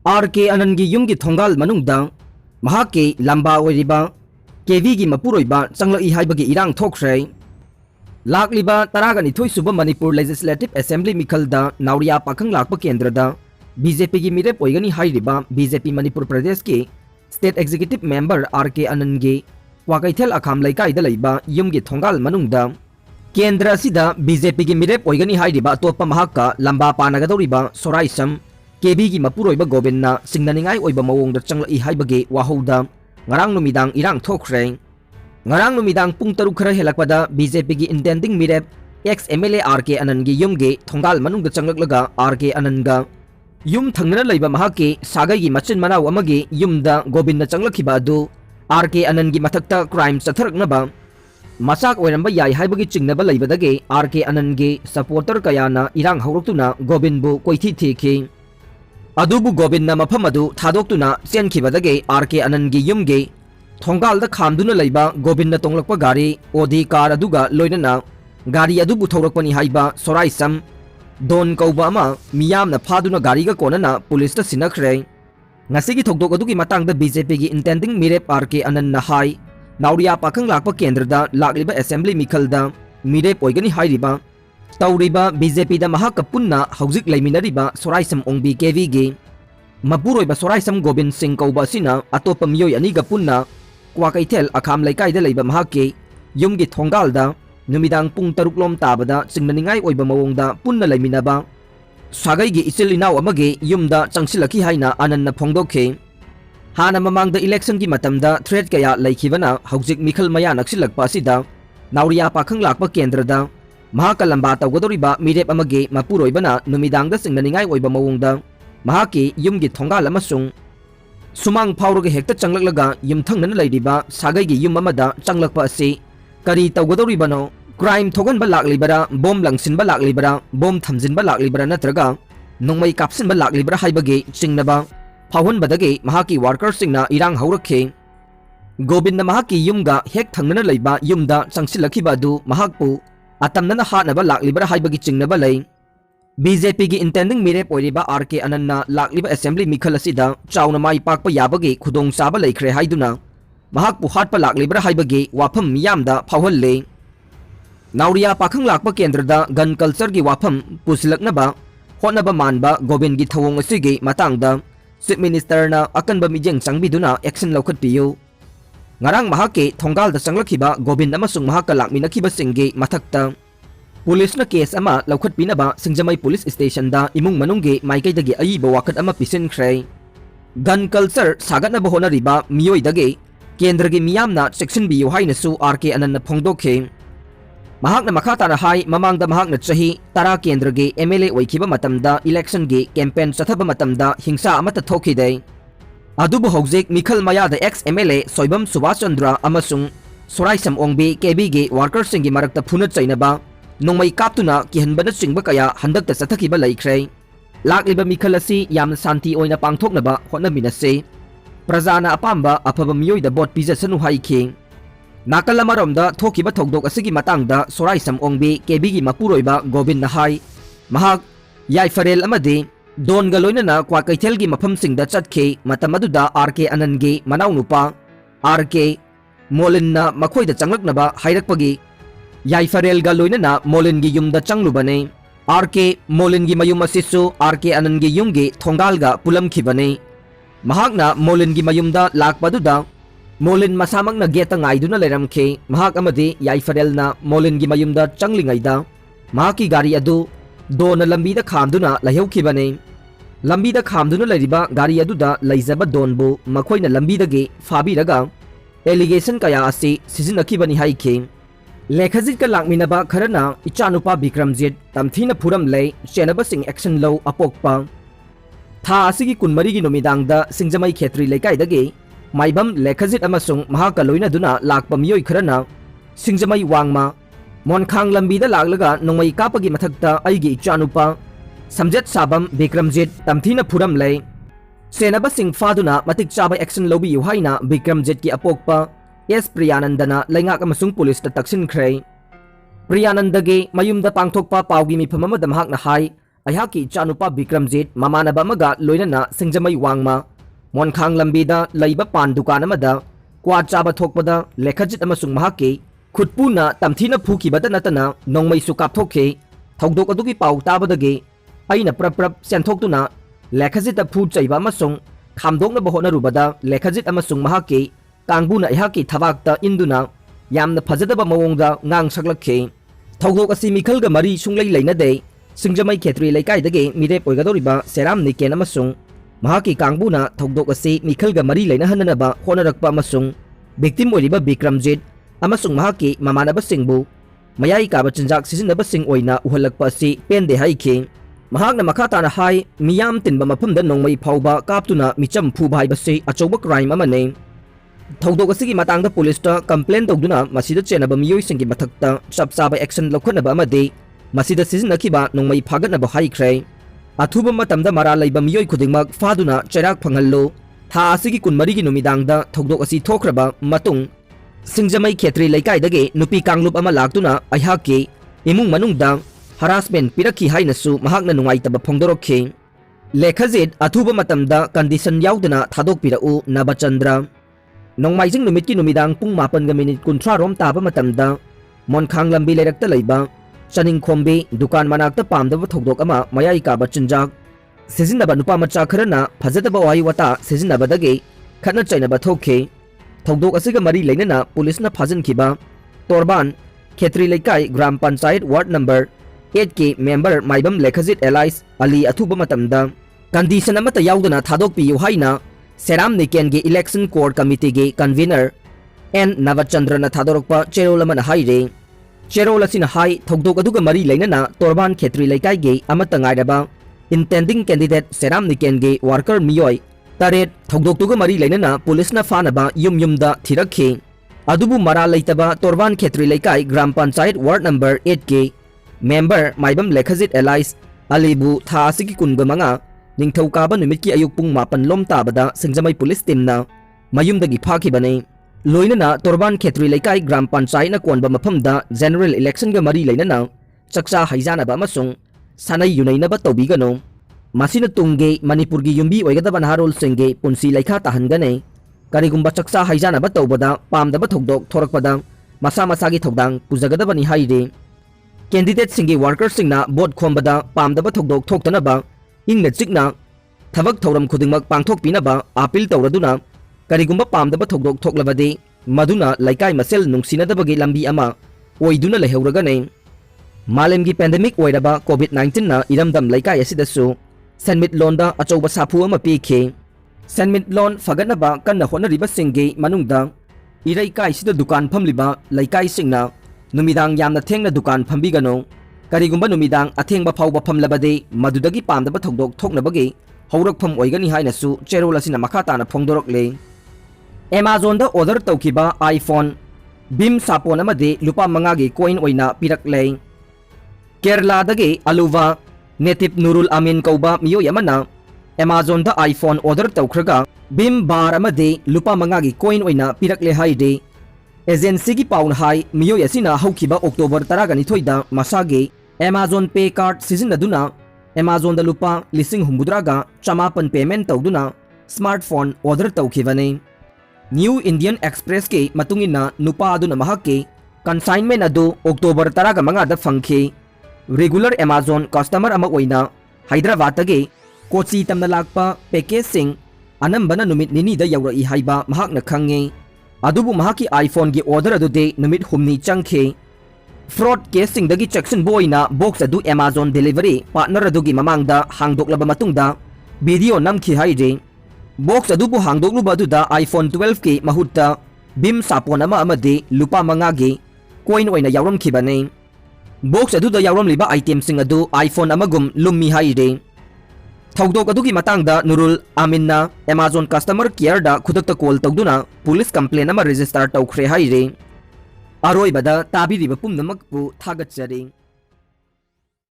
R K. अनंत की yum की थोंगाल मनुंगदा महाके लंबा ओरिबा केवी की मपुरोइबा चंगलई हाइबगी इरांग थोखरे लाकलिबा तरागनिथोई सुबह मणिपुर लेजिस्लेटिव असेंबली मिखलदा नाउरिया पाखंग लाकप केंद्रदा बीजेपी की मिरेप ओइगनी हाइरिबा बीजेपी मणिपुर प्रदेश के स्टेट एग्जीक्यूटिव मेंबर आर.के. अनंत की वाकैथेल अखाम लैकाइदा लैबा युम की थोंगाल मनुंगदा केंद्र असिदा बीजेपी की मिरेप ओइगनी हाइरिबा अतोप्पा महाका लंबा पानगदौरिबा सोराइसम केबी की मपुरोइबा गोविंदना सिंगनानिंगाई ओइबा मवोंगदा चंगलई हाइबगे वाहौदा ngarang numidang irang thokre ngarang numidang pung taruk khara helakpada BJP की इंटेंडिंग मिरेप एक्स MLA आर.के. अनंत की युम गे थोंगाल मनुंग चंगलगा आर.के. अनंत गा युम थंगना लैबा महाके सागै की मचिन मनाव अमगे युमदा गोविंद चंगलखिबा अदु आर.के. अनंत की मथक्ता क्राइम चथरकनबा मसाक ओइरंबा याई हाइबगी चिंगनबा लैबदगे आर.के. अनंत गे सपोर्टर कयाना इरांग हौरक्तुना गोविंदबु कोइथि थेखि अदुबु गोविंदना मफम अदु थादोक्तुना चेनखिबदगे आर.के. अनंत की युम गे थोंगाल द खामदुना लैबा गोविंद तोंगलकपा गाड़ी ओडी कार अदुगा लोइनना गाड़ी अदुबु थौरकपनी हाइबा सोराइसम दोन कौबा अमा मियामना फादुना गाड़ीगा कोनना पुलिस ता सिनखरे ngasi थोकदोक अदुगी मतंगदा बीजेपी की इंटेंडिंग मिरेप आर.के. अनंत ना हाई नाउरिया पाखंग लाकपा केंद्रदा लाकलिबा असेंबली मिखलदा मिरेप ओइगनी हाइरिबा तौरिबा बीजेपी दा महाका पुन्ना हौजिक लैमिनरिबा सोराइसम ओंबी केवी गे मपुरोइबा सोराइसम गोविंद सिंह कौबा सिना अतोप मियोय अनिगा पुन्ना क्वाकैथेल अखाम लैकाइदा लैबा महाके युमगी थोंगालदा नुमिदांग पुंग तरुकलोम ताबदा सिंगनानिंगाई ओइबा मवोंगदा पुन्ना लैमिनबा सागैगी इचिल इनाव अमगे युमदा चंगसिलखि हाइना आनंदना फोंदोखे हाना ममांगदा इलेक्शन की मतमदा थ्रेट कया लैखिबना हौजिक मिखल मया नक्सिलकपा असिदा नाउरिया पाखंग लाकपा केंद्रदा महाका लंबा तौगदोरिबा मिरेप अमगे मपुरोइबना नुमिदांगदा सिंगनानिंगाई ओइबा मवोंगदा महाके युमगी थोंगाल अमसुंग सुमांग फाउरगे हेक्ता चंगलकलगा युमथंगनना लैरिबा सागैगी युम अमदा चंगलकपा असि करी तौगदोरिबनो क्राइम थोगनबा लाकलिबरा बोम लंगसिनबा लाकलिबरा बोम थमजिनबा लाकलिबरा नत्रगा नोंमै कापसिनबा लाकलिबरा हाइबगे चिंगनबा फावहनबदगे महाकी वर्कर सिंगना इरांग हौरखे गोविंद महाकी युमगा हेक थंगनना लैबा युमदा चंगसिलखिबा अदु महाकपु अतमनना हानबा लाकलिबरा हाइबगी चिंगनबा लै बीजेपी की इंटेंडिंग मिरेप ओइरिबा आर.के. अनंतना लाकलिबा असेंबली मिखल असिदा चाउना माई पाकपा याबगे खुदोंग चाबा लैख्रे हाइदुना महाकपु हाटपा लाकलिबरा हाइबगे वाफम मियामदा फावहल्ले नाउरिया पाखंग लाकपा केंद्रदा गन कल्चर की वाफम पुसिलकनबा होनबा मानबा गोविंद की थवोंग असिगे मतंगदा चीफ मिनिस्टरना अकनबा मिजेंग चंगबिदुना एक्शन लौखटपियो ngarang mahake thongal da changlakhiba govind amasung mahaka lakminakhiba singge mathakta police न केस अमा लौखट पीनबा सिंगजमई पुलिस स्टेशन दा इमुंग मनुंगे माइकैदगी अयिबा वाखत अमा पिसिनख्रे गन कल्चर सागतनबा होनरिबा मियोइदगे केंद्रगी मियामना सेक्शन बियु हाइनसु आर.के. अनंत फोंदोखे महाकना मखाताना हाई ममांगदा महाकना चही तरा केंद्रगे MLA ओइखिबा मतमदा इलेक्शन गे कैंपेन चथबा मतमदा हिंसा अमता थोखिदे अदुबु हौजिक मिखल मयादा एक्स MLA सोइबम सुभाष चंद्र अमसुंग सोराइसम ओंबी केबी गे वर्कर सिंगी मरकता फुना चैनबा नोंमै कापतुना किहनबना चिंगबा कया हंदकता चथखिबा लैख्रे लाकलिबा मिखल असि यामना शांति ओइना पांगथोकनबा होनमिनसे प्रजाना अपाम्बा अफबा मियोइदा बोट पिजसनु हाइखि नाकल अमरोमदा थोखिबा थौदोक असिगी मतंगदा सोराइसम ओंबी केबीगी मपुरोइबा गोविंद हाई महाक याइफरेल अमदे दोनगा लोइनना क्वाकैथेलगी मफमसिंगदा चटखे मतमदुदा आर.के. अनंतगी मनाउनुपा आर.के. मोलिनना मखोइदा चंगलकनबा हाइरकपगी याइफरेलगा लोइनना मोलिनगी युमदा चंगलुबने आर.के. मोलिनगी मयुम असिसु आर.के. अनंतगी युमगी थोंगालगा पुलमखिबने महाकना मोलिनगी मयुमदा लाकपदुदा मोलिन मसामकना गेता ngaiduna leramkhe mahak amadi yaifrelna molingi mayumda changlingayda mahaki gari adu dona lambida khamduna laihaukhibane lambida khamduna lariba gari aduda laijaba donbu makhoina lambidage fabiraga allegation kaya ase sizinakibani haikhe lekhajit ka lakminaba kharana ichanupa bikramjit tamthina phuram lei chenaba sing action low apokpa tha asigi kunmari gi nomidangda singjamai khetri leikaidage Maibam लेखजित अमसुंग महाका लोइनदुना लाकपा मियोइ खरना सिंगजमई वांगमा मोनखांग लंबीदा लागलगा नोंमई कापगी मथक्ता अइगी इचानुपा समजत साबम विक्रमजित तमथीना फुरम लै सेनबा सिंग फादुना मतिक चाबा action lobby युहाइना Vikramjit की अपोकपा S प्रियानंदना लैंगाक अमसुंग police ता तक्सिनख्रे प्रियानंदगे मयुमदा पांगथोकपा Pawgi मिफम अमदा महाकना high अहाकी चानुपा Vikramjit ममानबा अमगा लोइनना सिंगजमई वांगमा मोनखांग लंबीदा लैबा पान दुकान अमदा क्वा चाबा थोकपदा लेखजित अमसुंग महाकी खुदपुना तमथीना फुखिबदा नतना नोंमैसु कापथोखे थौदोक अदुगी पाउ ताबदगे अइना प्रप सेंथोक्तुना लेखजित फु चैबा अमसुंग खामदोंनबा होनरुबदा लेखजित अमसुंग महाकी कांगबुना अहाकी थबाकता इंदुना यामना फजदबा मवोंगदा ngang सकलखे थौदोक असि मिखलगा मरी सुंगलै लैनदे सिंगजमई खेत्री लेकाइदगे मिरेप ओइगदोरिबा सेराम निकेन अमसुंग महाकी कांगबुना थौदोक असि मिखलगा मरी लैनहननबा होनरकपा अमसुंग विक्टिम ओइरिबा विक्रमजीत अमसुंग महाकी ममानबा सिंगबु मयाई काबा चिंजाक सिजिनबा सिंग ओइना उहलकपा असि पेंदे हाइखे महाकना मखाताना हाई मियाम तिनबा मफमदा नोंमई फाउबा कापतुना मिचम फुबा हाइबसे अचौबा क्राइम अमने थौदोक असिगी मातांगदा पुलिसता कंप्लेन तौदुना मसिदा चेनबा मियोइसिंगी मथक्ता चपचाबा एक्शन लौखनबा अमदे मसिदा सिजिनखिबा नोंमई फागतनबा हाइख्रे अथुबा मतमदा मरा लैबा मियोइ खुदिंगमक फादुना चैराक फंगल्लो था असिगी कुनमरिगी नुमिदांगदा थौदोक असि थोख्रबा मतुंग सिंगजमई खेत्री लेकाइदगे नुपी कांगलुप अमा लाक्तुना अहाकी इमुंग मनुंगदा हरासमेंट पिरखी हाइनसु महाकना नुंगाइतबा फोंदोरखे लेखजित अथुबा मतमदा कंडीशन याउदना थादोकपिरउ नबचंद्र नोंमाइजिंग नुमितकी नुमिदांग पुंग 4:30 रोम ताबा मतमदा मोनखांग लंबी लेरक्ता लैबा चनिंग खोम्बे दुकान मनाक्ता पामदबा थौदोक अमा मयाई काबा चिंजाक सिजिनबा नुपा मचा खरना फजदबा वाई वता सिजिनबदगे खतना चैनबा थोखे थौदोक असिगा मरी लैनना पुलिसना फाजनखिबा तोरबान खेत्री लेकाई ग्राम पंचायत वार्ड नंबर 8 के member Maibam लेखजित alias Ali अथुबा मतमदा condition अमता याउदना थादोकपियु हाइना serum निकेन के इलेक्शन कोर्ट कमिटी के कन्वीनर एन नवचंद्रन थादोरकपा चेरोल अमना हाइरे चेरोल असिना हाई थौदोक अदुगा मरी लैनना तोरबान खेत्री लेकाई के अमता ngairaba इंटेंडिंग कैंडिडेट सेराम निकेन के वर्कर मियोय तारेट थौदोकतुगा मरी लैनना पुलिसना फानबा युम-युमदा थिरखे अदुबु मरा लैतबा तोरबान खेत्री लेकाई ग्राम पंचायत वार्ड नंबर 8 के मेंबर माइबम लेखजित एलाइस अलीबु था असिगी कुनगा मंगा निंगथौकाबा नुमितकी अयुक पुंग 4 लोम ताबदा सिंगजमई पुलिस टीमना मयुमदगी फाखिबने लोइनना तोरबान खेत्री लेकाई ग्राम पंचायत कोनबा मफमदा जनरल इलेक्शन गा मरी लैनना चक्चा हाइजानबा अमसुंग सानै युनैनबा तौबिगनो मासिना तुंगे मणिपुर की युम्बी ओइगदबा नहारोल सिंगे पुंसी लेखा ताहनगने करिगुंबा चक्चा हाइजानबा तौबदा पामदबा थौदोक थोरकपदा मसा मसागी थौदांग पुजगदबनी हाइरे कैंडिडेट सिंगे वर्कर सिंगना बोट खोमबदा पामदबा थौदोक थोक्तनबा इंगना चिकना थबक थौरम खुदिंगमक पांगथोकपिनबा अपील तौरदुना करिगुंबा पामदबा थौदोक थोकलबदे मदुना लैकाई मसेल नुंगसिनदबगे लंबी अमा ओइदुना लेहौरगने मालेम की पेंडेमिक ओइरबा कोविड-19 ना इरमदम लैकाई असिदसु सेनमिटलोंदा अचौबा साफु अमा पीखे सेनमिटलोन फगनबा कन्ना होनरिबा सिंगे मनुंगदा इरैकाई सिदा दुकान फमलिबा लैकाई सिंगना नुमिदांग यामना थेंगना दुकान फंबिगनो करिगुंबा नुमिदांग अथेंबा फाउबा फमलबदे मदुदगी पामदबा थौदोक थोकनबगे हौरकफम ओइगनी हाइनसु चेरोल असिना मखाताना फोंदोरकले एमाजोन दा ऑर्डर तौखिबा आईफोन बिम सापोन अमदे लुपा 5 गी कॉइन ओइना पिरकले केरला दगे अलुवा नेटिव नूरुल अमीन कौबा मियो यमना एमाजोन दा आईफोन ऑर्डर तौखरगा बिम बार अमदे लुपा 5 गी कॉइन ओइना पिरकले हाइदे एजेंसी की पाउन हाई मियो यसिना हौखिबा अक्टोबर 12 दा मसागे एमाजोन पे कार्ड सिजिनदुना एमाजोन दा लुपा 9,900 पेमेंट तौदुना स्मार्टफोन ऑर्डर तौखिबने न्यू इंडियन एक्सप्रेस के मतुंगिना नुपा अदुना महके कंसाइनमेंट अदु अक्टोबर 15 दा फंखे रेगुलर एमाजोन कस्टमर अमा ओइना हैदराबाद तगे कोची तमना लाकपा पैकेज सिंग अनंबना नुमित निनी दा यौरई हाइबा महकना खंगे अदुबु महकी आईफोन की ऑर्डर अदुदे नुमित हुमनी चंखे फ्रॉड केसिंग दगी चेक्शन बोइना बॉक्स अदु एमाजोन डिलीवरी पार्टनर अदुगी ममांगदा हांगदोकलबा मतुंगदा वीडियो नमखि हाइजे बॉक्स अदुबु हांगदोकलुबा अदुदा आईफोन 12 के महुत्ता बिम सापोन अमा अमदे लुपा 5 गे कॉइन ओइना यावरमखिबने बॉक्स अदुदा यावरमलिबा आइटम सिंग अदु आईफोन अमगुम लुम्मी हाइरे थौदोक अदुगी मतंगदा नुरुल आमिनना एमाजोन कस्टमर केयर दा खुदक्ता कॉल तौदुना पुलिस कंप्लेन अमा रजिस्टर तौखरे हाइरे अरोइबदा ताबिरिबा पुमनमकपु थागतचरी।